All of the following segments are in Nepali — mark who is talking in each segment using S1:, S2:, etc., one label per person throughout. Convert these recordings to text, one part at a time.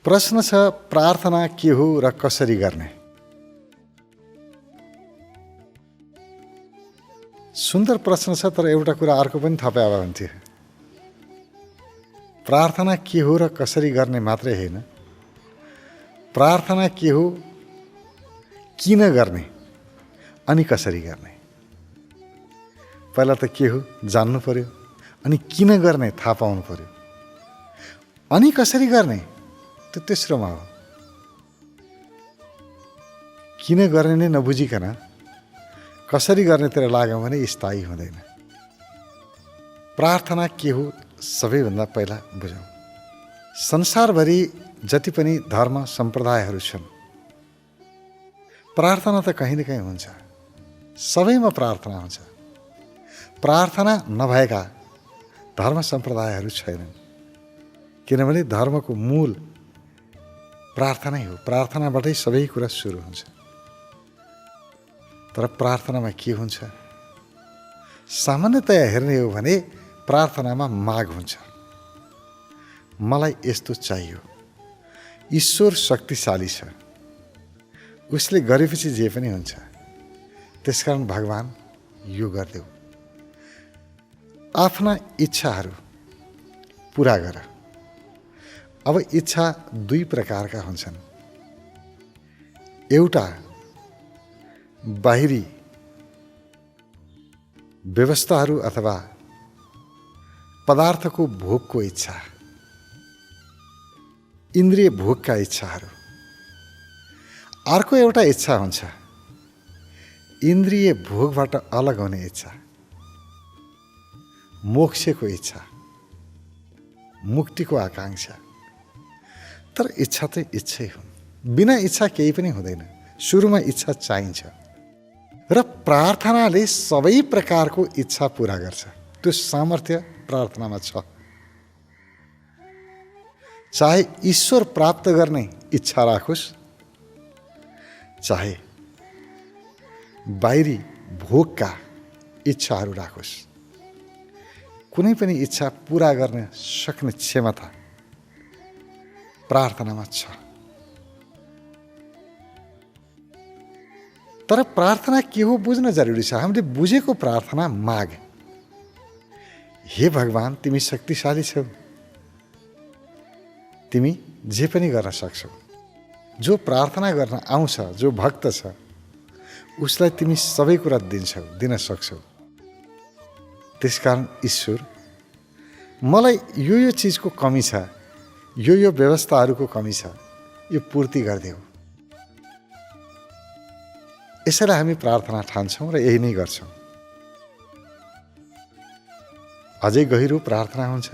S1: प्रश्न छ प्रार्थना के हो र कसरी गर्ने। सुन्दर प्रश्न छ, तर एउटा कुरा अर्को पनि थपे हुन्थ्यो। प्रार्थना के हो र कसरी गर्ने मात्रै होइन, प्रार्थना के हो, किन गर्ने अनि कसरी गर्ने। पहिला त के हो जान्नु पर्यो, अनि किन गर्ने थाहा पाउनु पर्यो, अनि कसरी गर्ने त्यो तेस्रोमा हो। किन गर्ने नै नबुझिकन कसरी गर्नेतिर लाग्यौँ भने स्थायी हुँदैन। प्रार्थना के हो सबैभन्दा पहिला बुझौँ। संसारभरि जति पनि धर्म सम्प्रदायहरू छन्, प्रार्थना त कहीँ न कहीँ हुन्छ, सबैमा प्रार्थना हुन्छ। प्रार्थना नभएका धर्म सम्प्रदायहरू छैनन्, किनभने धर्मको मूल प्रार्थनै हो। प्रार्थनाबाटै सबै कुरा सुरु हुन्छ। तर प्रार्थनामा के हुन्छ? सामान्यतया हेर्ने हो भने प्रार्थनामा माग हुन्छ। मलाई यस्तो चाहियो। ईश्वर शक्तिशाली छ, उसले गरेपछि जे पनि हुन्छ, त्यसकारण भगवान यो गरिदेऊ। आफ्ना इच्छाहरू पुरा गर। अब इच्छा दुई प्रकारका हुन्छन्। एउटा बाहिरी व्यवस्थाहरू अथवा पदार्थको भोगको इच्छा, इन्द्रिय भोगका इच्छाहरू। अर्को एउटा इच्छा हुन्छ इन्द्रिय भोगबाट अलग हुने इच्छा, मोक्षको इच्छा, मुक्तिको आकांक्षा। तर इच्छा चाहिँ इच्छै हुन्, बिना इच्छा केही पनि हुँदैन। सुरुमा इच्छा चाहिन्छ र प्रार्थनाले सबै प्रकारको इच्छा पुरा गर्छ। त्यो सामर्थ्य प्रार्थनामा छ। चाहे ईश्वर प्राप्त गर्ने इच्छा राखोस्, चाहे बाहिरी भोगका इच्छाहरू राखोस्, कुनै पनि इच्छा पुरा गर्न सक्ने क्षमता प्रार्थनामा छ। तर प्रार्थना के हो बुझ्न जरुरी छ। हामीले बुझेको प्रार्थना माग, हे भगवान तिमी शक्तिशाली छौ, तिमी जे पनि गर्न सक्छौ। जो प्रार्थना गर्न आउँछ, जो भक्त छ, उसलाई तिमी सबै कुरा दिन्छौ, दिन सक्छौ। त्यसकारण ईश्वर मलाई यो चिजको कमी छ, यो व्यवस्थाहरूको कमी छ, यो पूर्ति गरिदेऊ। यसैलाई हामी प्रार्थना ठान्छौँ र यही नै गर्छौँ। अझै गहिरो प्रार्थना हुन्छ,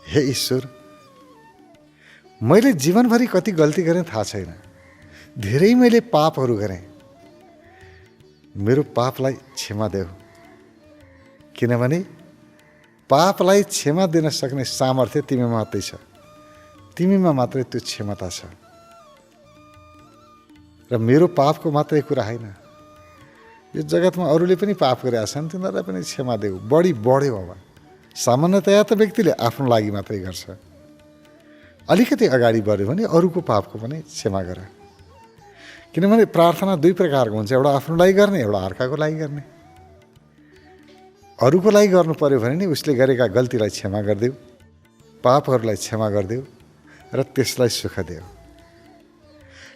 S1: हे ईश्वर मैले जीवनभरि कति गल्ती गरेँ थाहा छैन, धेरै मैले पापहरू गरेँ, मेरो पापलाई क्षमा देऊ। किनभने पापलाई क्षमा दिन सक्ने सामर्थ्य तिमीमा मात्रै छ, तिमीमा मात्रै त्यो क्षमता छ। र मेरो पापको मात्रै कुरा होइन, यो जगतमा अरूले पनि पाप गरेका छन्, तिनीहरूलाई पनि क्षमा देऊ। बढी बढ्यो अब। सामान्यतया त व्यक्तिले आफ्नो लागि मात्रै गर्छ, अलिकति अगाडि बढ्यो भने अरूको पापको पनि क्षमा गर। किनभने प्रार्थना दुई प्रकारको हुन्छ, एउटा आफ्नो लागि गर्ने, एउटा अर्काको लागि गर्ने। अरूको लागि गर्नु पर्यो भने नि उसले गरेका गल्तीलाई क्षमा गरिदेऊ, पापहरूलाई क्षमा गरिदेऊ र त्यसलाई सुख देऊ।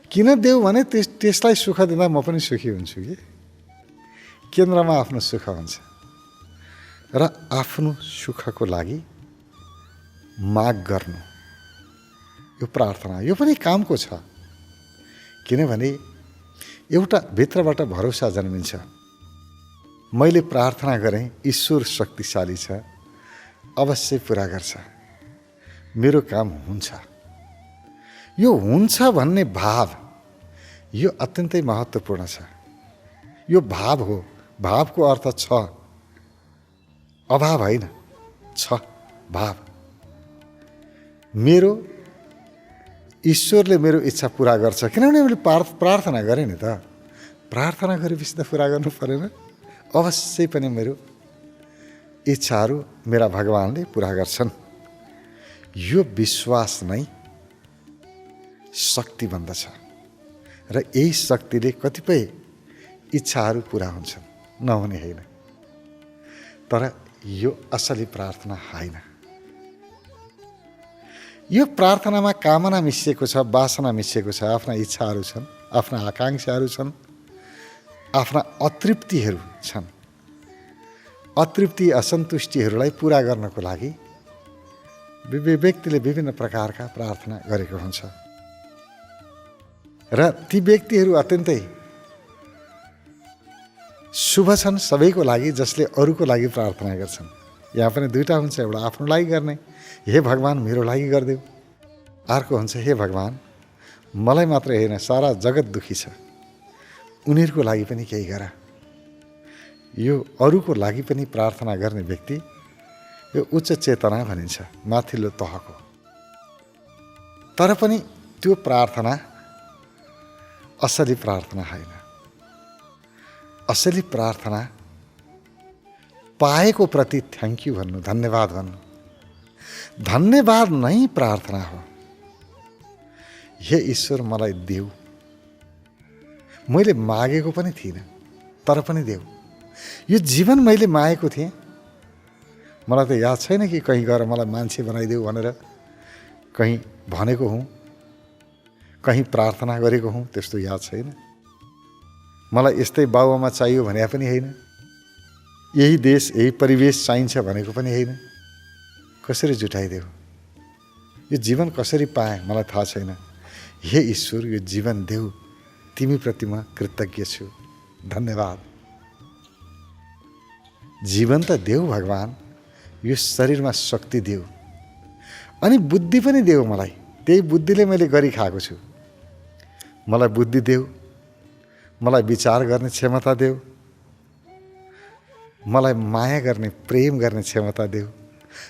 S1: किन देऊ भने त्यसलाई सुख दिँदा म पनि सुखी हुन्छु कि। केन्द्रमा आफ्नो सुख हुन्छ र आफ्नो सुखको लागि माग गर्नु, यो प्रार्थना, यो पनि कामको छ। किनभने एउटा भित्रबाट भरोसा जन्मिन्छ, मैले प्रार्थना गरेँ, ईश्वर शक्तिशाली छ, अवश्य पुरा गर्छ, मेरो काम हुन्छ। यो हुन्छ भन्ने भाव, यो अत्यन्तै महत्त्वपूर्ण छ। यो भाव हो। भावको अर्थ छ, अभाव होइन, छ भाव। मेरो ईश्वरले मेरो इच्छा पुरा गर्छ, किनभने मैले प्रार्थना गरेँ नि त। प्रार्थना गरेपछि त पुरा गर्नु परेन? अवश्य पनि मेरो इच्छाहरू मेरा भगवानले पुरा गर्छन्। यो विश्वास नै शक्ति बन्दछ र यही शक्तिले कतिपय इच्छाहरू पुरा हुन्छन्, नहुने होइन। तर यो असली प्रार्थना होइन। यो प्रार्थनामा कामना मिसिएको छ, वासना मिसिएको छ, आफ्ना इच्छाहरू छन्, आफ्ना आकाङ्क्षाहरू छन्, आफ्ना अतृप्तिहरू छन्। अतृप्ति असन्तुष्टिहरूलाई पुरा गर्नको लागि व्यक्तिले विभिन्न प्रकारका प्रार्थना गरेको हुन्छ र ती व्यक्तिहरू अत्यन्तै शुभ छन् सबैको लागि, जसले अरूको लागि प्रार्थना गर्छन्। यहाँ पनि दुईटा हुन्छ, एउटा आफ्नो लागि गर्ने, हे भगवान् मेरो लागि गरिदेऊ। अर्को हुन्छ, हे भगवान् मलाई मात्र होइन सारा जगत दुखी छ, उनीहरूको लागि पनि केही गर। यो अरूको लागि पनि प्रार्थना गर्ने व्यक्ति यो उच्च चेतना भनिन्छ, माथिल्लो तहको। तर पनि त्यो प्रार्थना असली प्रार्थना होइन। असली प्रार्थना पाएको प्रति थ्याङ्क यू भन्नु, धन्यवाद भन्नु। धन्यवाद नै प्रार्थना हो। हे ईश्वर मलाई देऊ, मैले मागेको पनि थिइनँ तर पनि देऊ। यो जीवन मैले मागेको थिएँ, मलाई त याद छैन कि कहीँ गएर मलाई मान्छे बनाइदेऊ भनेर कहीँ भनेको हुँ, कहीँ प्रार्थना गरेको हुँ, त्यस्तो याद छैन। मलाई यस्तै बाबुआमा चाहियो भने पनि होइन, यही देश यही परिवेश चाहिन्छ भनेको पनि होइन। कसरी जुटाइदेऊ, यो जीवन कसरी पाएँ मलाई थाहा छैन। हे ईश्वर यो जीवन देऊ, तिमीप्रति म कृतज्ञ छु, धन्यवाद। जीवन त देऊ भगवान्, यो शरीरमा शक्ति देऊ अनि बुद्धि पनि देऊ मलाई। त्यही बुद्धिले मैले गरी खाएको छु। मलाई बुद्धि देऊ, मलाई विचार गर्ने क्षमता देऊ, मलाई माया गर्ने प्रेम गर्ने क्षमता देऊ,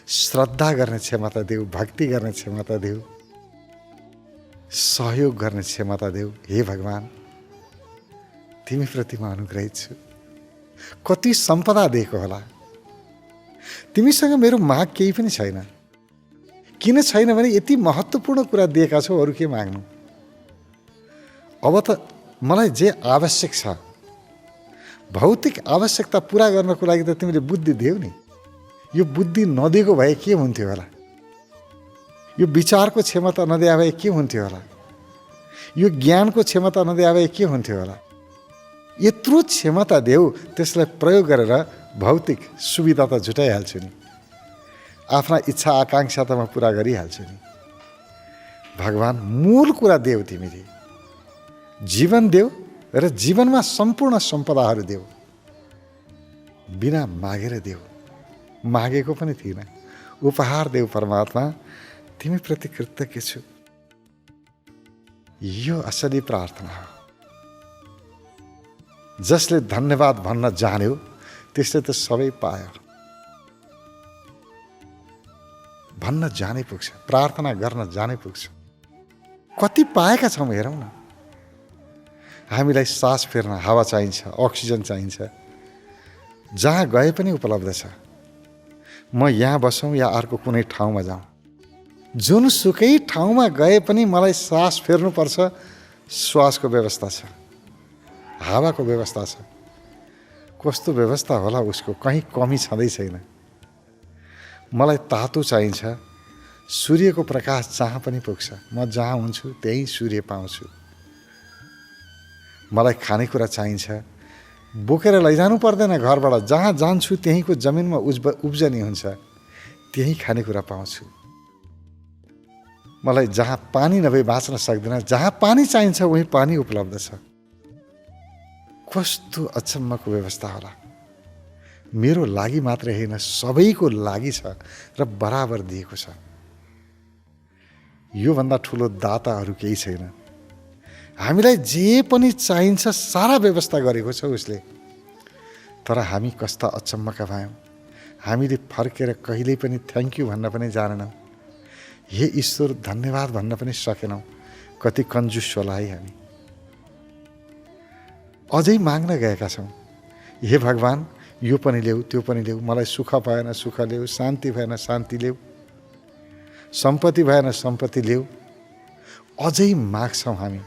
S1: श्रद्धा गर्ने क्षमता देऊ, भक्ति गर्ने क्षमता देऊ, सहयोग गर्ने क्षमता देऊ। हे भगवान् तिमीप्रति म अनुग्रहित छु। कति सम्पदा दिएको होला, तिमीसँग मेरो माग केही पनि छैन। किन छैन भने यति महत्त्वपूर्ण कुरा दिएका छौ, अरू के माग्नु। अब त मलाई जे आवश्यक छ, भौतिक आवश्यकता पुरा गर्नको लागि त तिमीले बुद्धि देऊ नि। यो बुद्धि नदिएको भए के हुन्थ्यो होला, यो विचारको क्षमता नदिए भए के हुन्थ्यो होला, यो ज्ञानको क्षमता नदिए भए के हुन्थ्यो होला। यत्रो क्षमता देऊ, त्यसलाई प्रयोग गरेर भौतिक सुविधा त जुटाइहाल्छु नि, आफ्ना इच्छा आकाङ्क्षा त म पुरा गरिहाल्छु नि। भगवान् मूल कुरा देऊ, तिमीले जीवन देऊ र जीवनमा सम्पूर्ण सम्पदाहरू देऊ। बिना मागेर देऊ, मागेको पनि थिइनँ, उपहार देऊ परमात्मा, तिमीप्रति कृतज्ञ छु। यो असली प्रार्थना हो। जसले धन्यवाद भन्न जान्यो त्यसले त सबै पायो। भन्न जाने पुग्छ, प्रार्थना गर्न जाने पुग्छ। कति पाएका छौँ हेरौँ न। हामीलाई सास फेर्न हावा चाहिन्छ, अक्सिजन चाहिन्छ, जहाँ गए पनि उपलब्ध छ। म यहाँ बसौँ या अर्को कुनै ठाउँमा जाउँ, जुनसुकै ठाउँमा गए पनि मलाई सास फेर्नुपर्छ, श्वासको व्यवस्था छ, हावाको व्यवस्था छ। कस्तो व्यवस्था होला उसको, कहीँ कमी छँदै छैन। मलाई तातो चाहिन्छ, सूर्यको प्रकाश जहाँ पनि पुग्छ, म जहाँ हुन्छु त्यहीँ सूर्य पाउँछु। मलाई खानेकुरा चाहिन्छ, बोकेर लैजानु पर्दैन घरबाट, जहाँ जान्छु त्यहीँको जमिनमा उब्जनी हुन्छ, त्यहीँ खानेकुरा पाउँछु। मलाई जहाँ पानी नभए बाँच्न सक्दिनँ, जहाँ पानी चाहिन्छ वहीँ पानी उपलब्ध छ। कस्तो अचम्मको व्यवस्था होला। मेरो लागि मात्रै होइन, सबैको लागि छ र बराबर दिएको छ। योभन्दा ठुलो दाता अरू केही छैन। हामीलाई जे पनि चाहिन्छ सारा व्यवस्था गरेको छ उसले। तर हामी कस्ता अचम्मका भयौँ, हामीले फर्केर कहिल्यै पनि थ्याङ्क यू भन्न पनि जानेनौँ। हे ईश्वर धन्यवाद भन्न पनि सकेनौँ। कति कन्जुस होला है हामी। अझै माग्न गएका छौँ, हे भगवान् यो पनि ल्याऊ, त्यो पनि ल्याऊ, मलाई सुख भएन सुख ल्याऊ, शान्ति भएन शान्ति ल्याऊ, सम्पत्ति भएन सम्पत्ति ल्याऊ, अझै माग्छौँ हामी।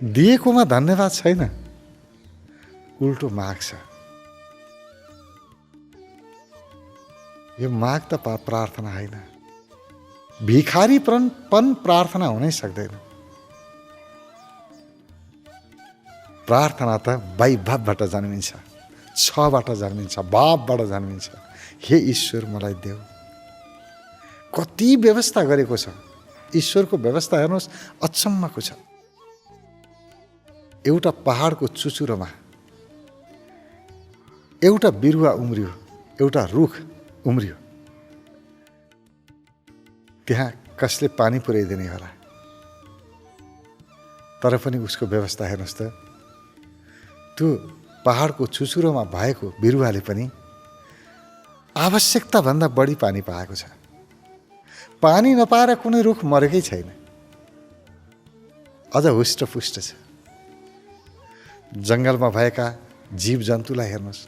S1: दिएकोमा धन्यवाद छैन, उल्टो माग्छ। यो माग त प्रार्थना होइन। भिखारीपन प्रार्थना हुनै सक्दैन। प्रार्थना त वैभवबाट जन्मिन्छ, छबाट जन्मिन्छ, भावबाट जन्मिन्छ। हे ईश्वर मलाई देऊ। कति व्यवस्था गरेको छ ईश्वरको व्यवस्था, हेर्नुहोस् अचम्मको छ। एउटा पहाडको चुचुरोमा एउटा बिरुवा उम्रियो, एउटा रुख उम्रियो। त्यहाँ कसले पानी पुर्याइदिने होला? तर पनि उसको व्यवस्था हेर्नुहोस् त, त्यो पहाडको चुचुरोमा भएको बिरुवाले पनि आवश्यकताभन्दा बढी पानी पाएको छ। पानी नपाएर कुनै रुख मरेकै छैन, अझ हुष्टपुष्ट छ। जङ्गलमा भएका जीवजन्तुलाई हेर्नुहोस्,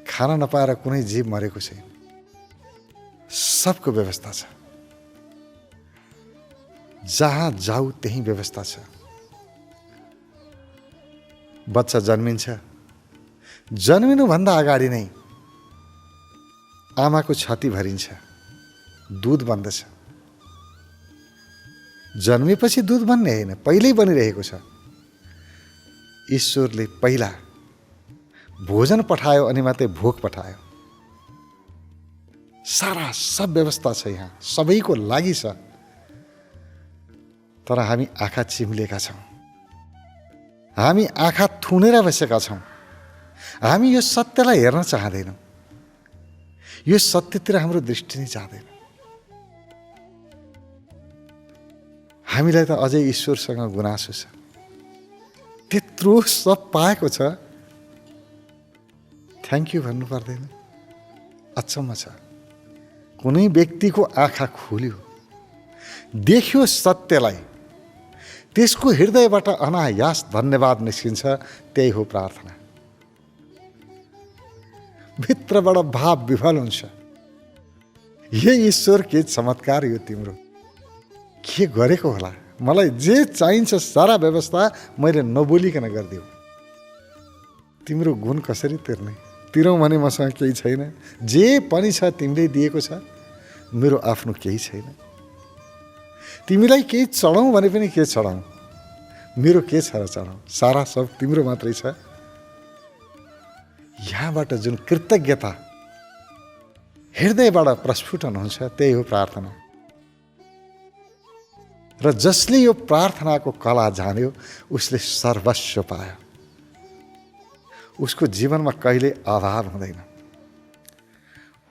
S1: खाना नपाएर कुनै जीव मरेको छैन। सबको व्यवस्था छ। जहाँ जाऊ त्यही व्यवस्था छ। बच्चा जन्मिन्छ, जन्मिनुभन्दा अगाडि नै आमाको छाती भरिन्छ, दुध बन्दछ। जन्मेपछि दुध बन्ने होइन, पहिल्यै बनिरहेको छ। ईश्वरले पहिला भोजन पठायो अनि मात्रै भोक पठायो। सारा सब व्यवस्था छ यहाँ, सबैको लागि छ। तर हामी आँखा चिम्लेका छौँ, हामी आँखा थुनेर बसेका छौँ। हामी यो सत्यलाई हेर्न चाहँदैनौँ, यो सत्यतिर हाम्रो दृष्टि नै जाँदैन। हामीलाई त अझै ईश्वरसँग गुनासो छ। त्यत्रो सब पाएको छ, थ्याङ्क यू भन्नु पर्दैन? अचम्म छ। कुनै व्यक्तिको आँखा खुल्यो, देख्यो सत्यलाई, त्यसको हृदयबाट अनायास धन्यवाद निस्किन्छ। त्यही हो प्रार्थना। भित्रबाट भाव विफल हुन्छ। हे ईश्वर, के चमत्कार यो तिम्रो! के गरेको होला? मलाई जे चाहिन्छ सारा व्यवस्था मैले नबोलिकन गरिदेऊ। तिम्रो गुण कसरी तिर्ने? तिरौँ भने मसँग केही छैन। जे पनि छ तिमीले दिएको छ, मेरो आफ्नो केही छैन। तिमीलाई केही चढाउँ भने पनि के चढाउँ? मेरो के छ र चढाउँ? सारा सब तिम्रो मात्रै छ। यहाँबाट जुन कृतज्ञता हृदयबाट प्रस्फुटन हुन्छ, त्यही हो प्रार्थना। र जसले यो प्रार्थनाको कला जान्यो, उसले सर्वस्व पायो। उसको जीवनमा कहिले अभाव हुँदैन।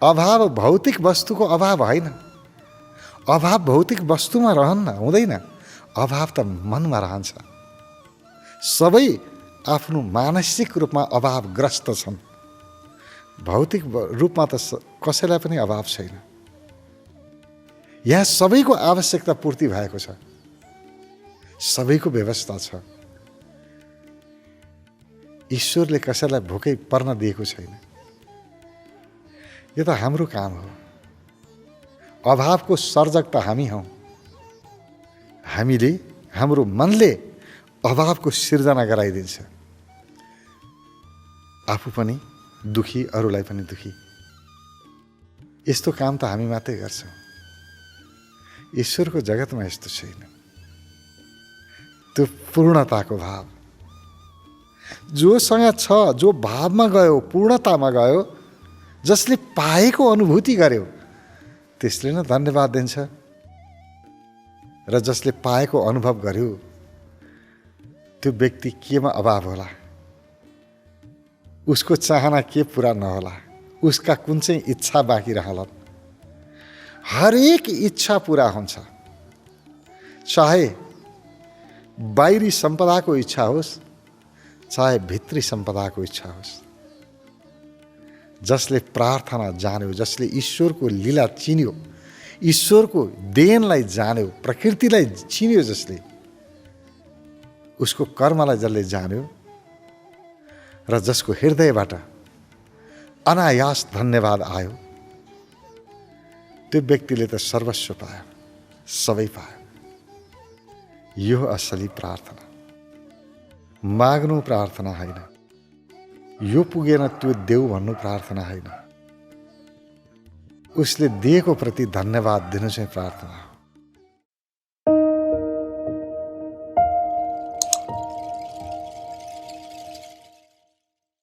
S1: अभाव भौतिक वस्तुको अभाव होइन। अभाव भौतिक वस्तुमा रहन्न, हुँदैन। अभाव त मनमा रहन्छ। सबै आफ्नो मानसिक रूपमा अभावग्रस्त छन्। भौतिक रूपमा त कसैलाई पनि अभाव छैन। यहाँ सबैको आवश्यकता पूर्ति भएको छ, सबैको व्यवस्था छ। ईश्वरले कसैलाई भोकै पर्न दिएको छैन। यो त हाम्रो काम हो। अभावको सर्जक त हामी हौँ। हामीले, हाम्रो मनले अभावको सिर्जना गराइदिन्छ। आफू पनि दुखी, अरूलाई पनि दुखी। यस्तो काम त हामी मात्रै गर्छौँ। ईश्वरको जगतमा यस्तो छैन। त्यो पूर्णताको भाव जोसँग छ, जो भावमा गयो, पूर्णतामा गयो, जसले पाएको अनुभूति गर्यो, त्यसले नै धन्यवाद दिन्छ। र जसले पाएको अनुभव गर्यो, त्यो व्यक्ति केमा अभाव होला? उसको चाहना के पुरा नहोला? उसका कुन चाहिँ इच्छा बाँकी रहलान्? हरेक इच्छा पुरा हुन्छ। चाहे बाहिरी सम्पदाको इच्छा होस्, चाहे भित्री सम्पदाको इच्छा होस्। जसले प्रार्थना जान्यो, जसले ईश्वरको लीला चिन्यो, ईश्वरको देनलाई जान्यो, प्रकृतिलाई चिन्यो, जसले उसको कर्मलाई जसले जान्यो र जसको हृदयबाट अनायास धन्यवाद आयो, त्यो व्यक्तिले त सर्वस्व पायो, सबै पायो। यो असली प्रार्थना। माग्नु प्रार्थना होइन, यो पुगेन त्यो देऊ भन्नु प्रार्थना होइन, उसले दिएको प्रति धन्यवाद दिनु चाहिँ प्रार्थना हो।